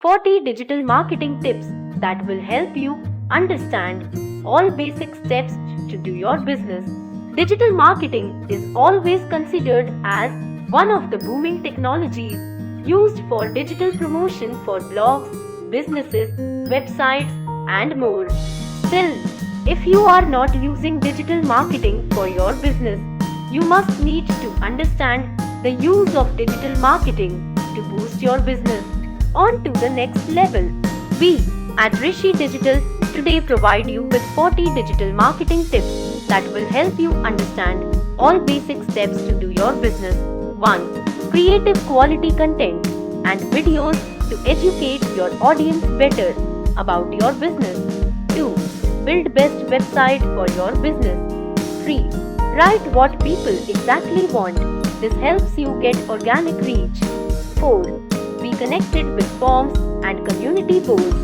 40 digital marketing tips that will help you understand all basic steps to do your business. Digital marketing is always considered as one of the booming technologies used for digital promotion for blogs, businesses, websites, and more. Still, if you are not using digital marketing for your business, you must need to understand the use of digital marketing to boost your business on to the next level. We at Rishi Digital today provide you with 40 digital marketing tips that will help you understand all basic steps to do your business. 1. Creative quality content and videos to educate your audience better about your business. 2. Build best website for your business. 3. Write what people exactly want. This helps you get organic reach. 4. Be connected with forms and community boards.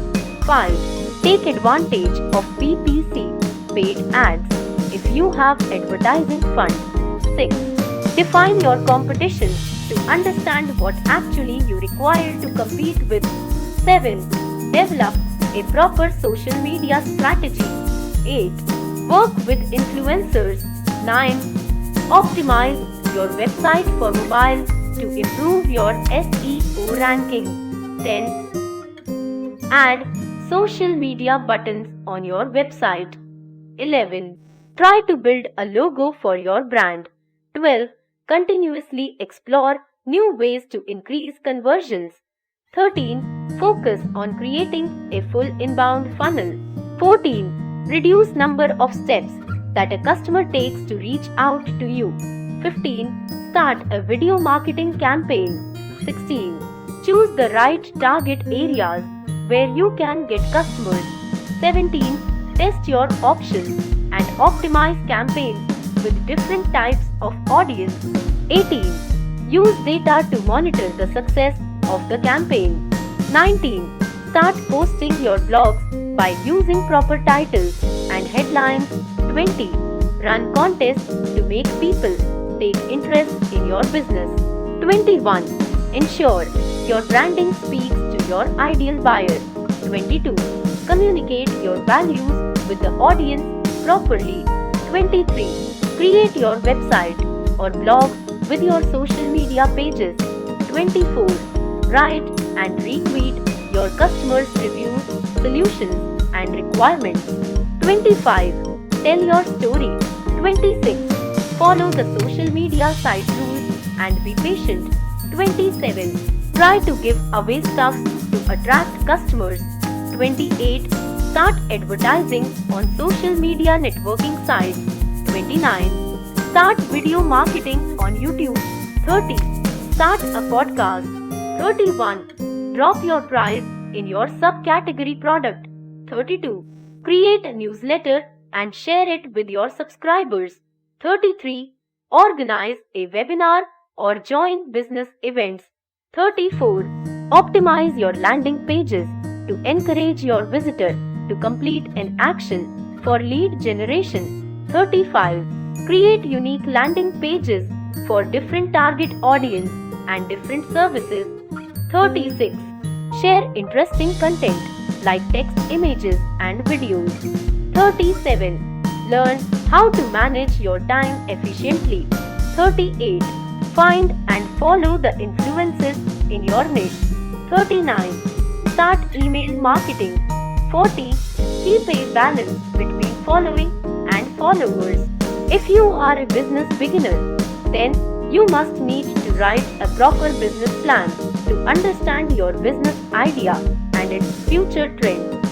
5. Take advantage of PPC Paid Ads if you have advertising fund. 6. Define your competition to understand what actually you require to compete with. 7. Develop a proper social media strategy. 8. Work with influencers. 9. Optimize your website for mobile to improve your SEO ranking. 10. Add social media buttons on your website. 11. Try to build a logo for your brand. 12. Continuously explore new ways to increase conversions. 13. Focus on creating a full inbound funnel. 14. Reduce number of steps that a customer takes to reach out to you. 15. Start a video marketing campaign. 16. Choose the right target areas where you can get customers. 17. Test your options and optimize campaigns with different types of audience. 18. Use data to monitor the success of the campaign. 19. Start posting your blogs by using proper titles and headlines. 20. Run contests to make people take interest in your business. 21. Ensure your branding speaks to your ideal buyer. 22. Communicate your values with the audience properly. 23. Create your website or blog with your social media pages. 24. Write and retweet your customers' reviews, solutions, and requirements. 25. Tell your story. 26. Follow the social media site rules and be patient. 27. Try to give away stuff to attract customers. 28. Start advertising on social media networking sites. 29. Start video marketing on YouTube. 30. Start a podcast. 31. Drop your price in your subcategory product. 32. Create a newsletter and share it with your subscribers. 33. Organize a webinar or join business events. 34. Optimize your landing pages to encourage your visitor to complete an action for lead generation. 35. Create unique landing pages for different target audience and different services. 36. Share interesting content like text, images, and videos. 37. Learn how to manage your time efficiently. 38. Find and follow the influencers in your niche. 39. Start email marketing. 40. Keep a balance between following and followers. If you are a business beginner, then you must need to write a proper business plan to understand your business idea and its future trends.